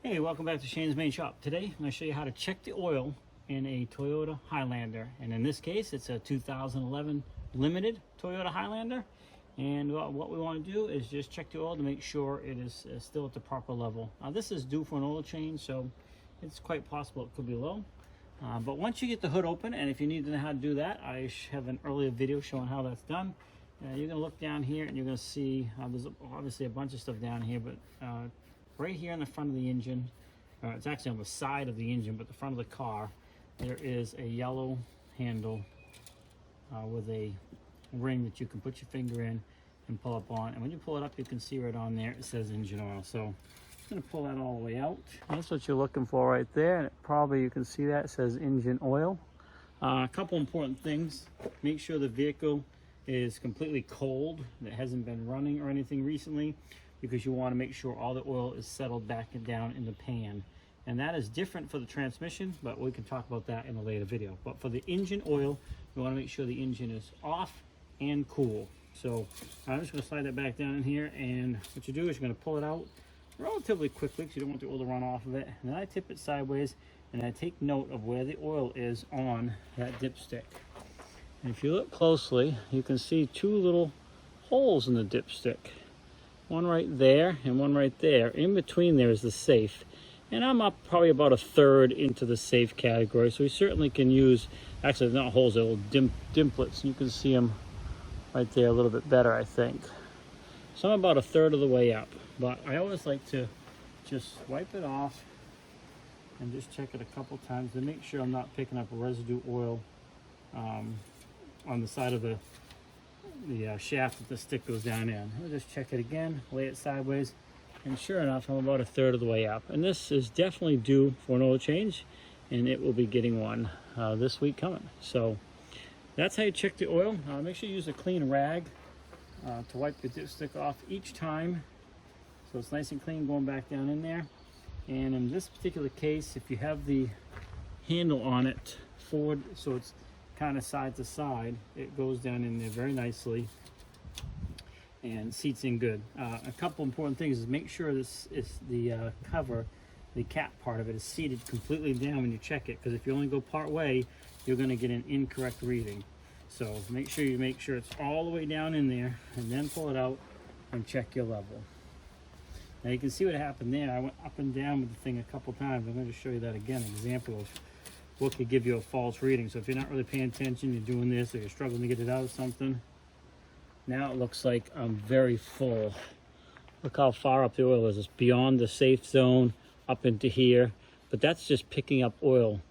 Hey, welcome back to Shane's Main Shop. Today I'm going to show you how to check the oil in a Toyota Highlander, and in this case it's a 2011 limited Toyota Highlander. And what we want to do is just check the oil to make sure it is still at the proper level. Now this is due for an oil change, so it's quite possible it could be low. But once you get the hood open, and if you need to know how to do that, I have an earlier video showing how that's done. You're going to look down here and you're going to see there's obviously a bunch of stuff down here, but right here in the front of the engine, it's actually on the side of the engine, but the front of the car, there is a yellow handle with a ring that you can put your finger in and pull up on. And when you pull it up, you can see right on there, it says engine oil. So I'm going to pull that all the way out. That's what you're looking for right there. And it probably, you can see that, it says engine oil. A couple important things. Make sure the vehicle is completely cold, that hasn't been running or anything recently, because you want to make sure all the oil is settled back and down in the pan. And that is different for the transmission, but we can talk about that in a later video. But for the engine oil, you want to make sure the engine is off and cool. So I'm just going to slide that back down in here, and what you do is you're going to pull it out relatively quickly because you don't want the oil to run off of it. And then I tip it sideways and I take note of where the oil is on that dipstick. And if you look closely, you can see two little holes in the dipstick. One right there and one right there. In between there is the safe. And I'm up probably about a third into the safe category. So we certainly can use, actually they're not holes, they're little dimplets. You can see them right there a little bit better, I think. So I'm about a third of the way up. But I always like to just wipe it off and just check it a couple times to make sure I'm not picking up residue oil on the side of the shaft that the stick goes down in. I'll just check it again, lay it sideways, and sure enough, I'm about a third of the way up. And this is definitely due for an oil change, and it will be getting one this week coming. So that's how you check the oil. Make sure you use a clean rag to wipe the dipstick off each time, so it's nice and clean going back down in there. And in this particular case, if you have the handle on it forward, so it's kind of side to side, it goes down in there very nicely and seats in good. A couple important things is make sure this is the cover, the cap part of it is seated completely down when you check it, because if you only go part way, you're going to get an incorrect reading. So make sure it's all the way down in there, and then pull it out and check your level. Now you can see what happened there. I went up and down with the thing a couple times. I'm going to show you that again, an example of what could give you a false reading. So if you're not really paying attention, you're doing this, or you're struggling to get it out of something. Now it looks like I'm very full. Look how far up the oil is. It's beyond the safe zone, up into here. But that's just picking up oil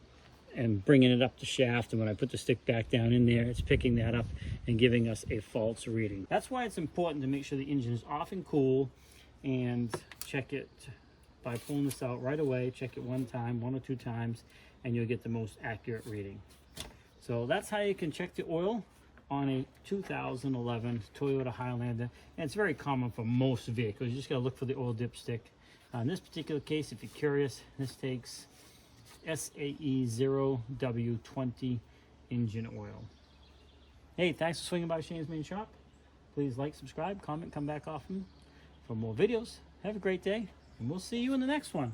and bringing it up the shaft. And when I put the stick back down in there, it's picking that up and giving us a false reading. That's why it's important to make sure the engine is off and cool, and check it by pulling this out right away. Check it one or two times, and you'll get the most accurate reading. So that's how you can check the oil on a 2011 Toyota Highlander. And it's very common for most vehicles. You just gotta look for the oil dipstick. In this particular case, if you're curious, this takes SAE 0W20 engine oil. Hey, thanks for swinging by Shane's Main Shop. Please like, subscribe, comment, come back often for more videos. Have a great day, and we'll see you in the next one.